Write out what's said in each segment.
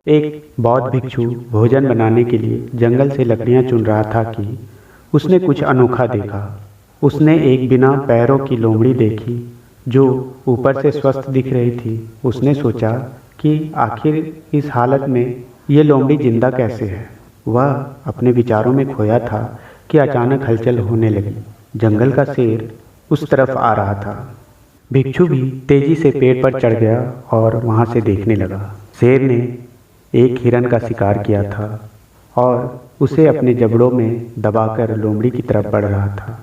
एक बौद्ध भिक्षु भोजन बनाने के लिए जंगल से लकड़ियां चुन रहा था कि उसने कुछ अनोखा देखा। उसने एक बिना पैरों की लोमड़ी देखी जो ऊपर से स्वस्थ दिख रही थी। उसने सोचा कि आखिर इस हालत में ये लोमड़ी जिंदा कैसे है। वह अपने विचारों में खोया था कि अचानक हलचल होने लगी। जंगल का शेर उस तरफ आ रहा था। भिक्षु भी तेजी से पेड़ पर चढ़ गया और वहां से देखने लगा। शेर ने एक हिरन का शिकार किया था और उसे अपने जबड़ों में दबाकर लोमड़ी की तरफ बढ़ रहा था।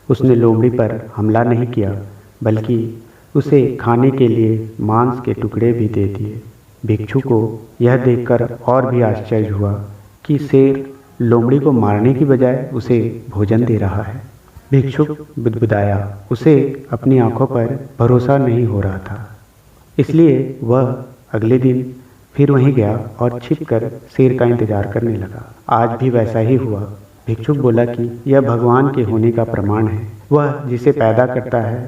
उसने लोमड़ी पर हमला नहीं किया बल्कि उसे खाने के लिए मांस के टुकड़े भी दे दिए। भिक्षु को यह देखकर और भी आश्चर्य हुआ कि शेर लोमड़ी को मारने की बजाय उसे भोजन दे रहा है। भिक्षुक बुदबुदाया। उसे अपनी आंखों पर भरोसा नहीं हो रहा था, इसलिए वह अगले दिन फिर वहीं गया और छिपकर शेर का इंतजार करने लगा। आज भी वैसा ही हुआ। भिक्षुक बोला कि यह भगवान के होने का प्रमाण है। वह जिसे पैदा करता है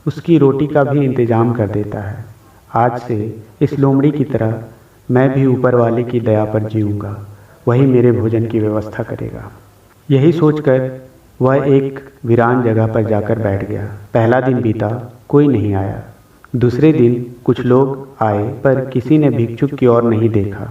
उसकी रोटी का भी इंतजाम कर देता है। आज से इस लोमड़ी की तरह मैं भी ऊपर वाले की दया पर जीऊँगा। वही मेरे भोजन की व्यवस्था करेगा। यही सोचकर वह एक वीरान जगह पर जाकर बैठ गया। पहला दिन बीता, कोई नहीं आया। दूसरे दिन कुछ लोग आए पर किसी ने भिक्षुक की ओर नहीं देखा।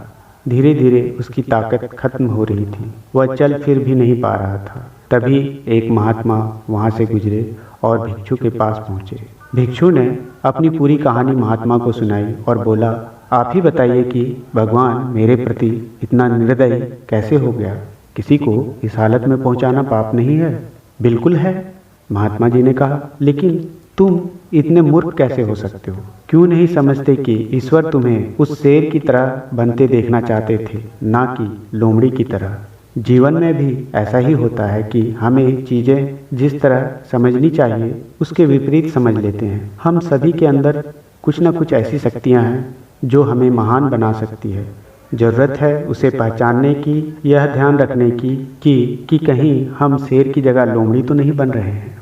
धीरे धीरे उसकी ताकत खत्म हो रही थी। वह चल फिर भी नहीं पा रहा था। तभी एक महात्मा वहां से गुजरे और भिक्षु के पास पहुंचे। भिक्षु ने अपनी पूरी कहानी महात्मा को सुनाई और बोला, आप ही बताइए कि भगवान मेरे प्रति इतना निर्दयी कैसे हो गया। किसी को इस हालत में पहुंचाना पाप नहीं है। बिल्कुल है, महात्मा जी ने कहा, लेकिन तुम इतने मूर्ख कैसे हो सकते हो? क्यों नहीं समझते कि ईश्वर तुम्हें उस शेर की तरह बनते देखना चाहते थे, ना कि लोमड़ी की तरह। जीवन में भी ऐसा ही होता है कि हमें चीज़ें जिस तरह समझनी चाहिए उसके विपरीत समझ लेते हैं। हम सभी के अंदर कुछ न कुछ ऐसी शक्तियाँ हैं जो हमें महान बना सकती है। ज़रूरत है उसे पहचानने की, यह ध्यान रखने की कि कहीं हम शेर की जगह लोमड़ी तो नहीं बन रहे हैं।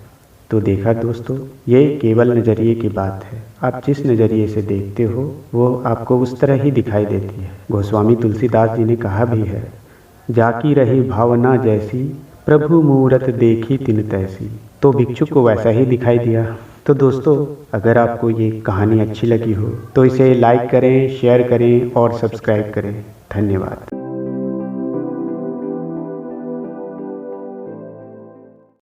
तो देखा दोस्तों, ये केवल नज़रिए की बात है। आप जिस नज़रिए से देखते हो वो आपको उस तरह ही दिखाई देती है। गोस्वामी तुलसीदास जी ने कहा भी है, जाकी रही भावना जैसी प्रभु मूरत देखी तिन तैसी। तो भिक्षु को वैसा ही दिखाई दिया। तो दोस्तों, अगर आपको ये कहानी अच्छी लगी हो तो इसे लाइक करें, शेयर करें और सब्सक्राइब करें। धन्यवाद।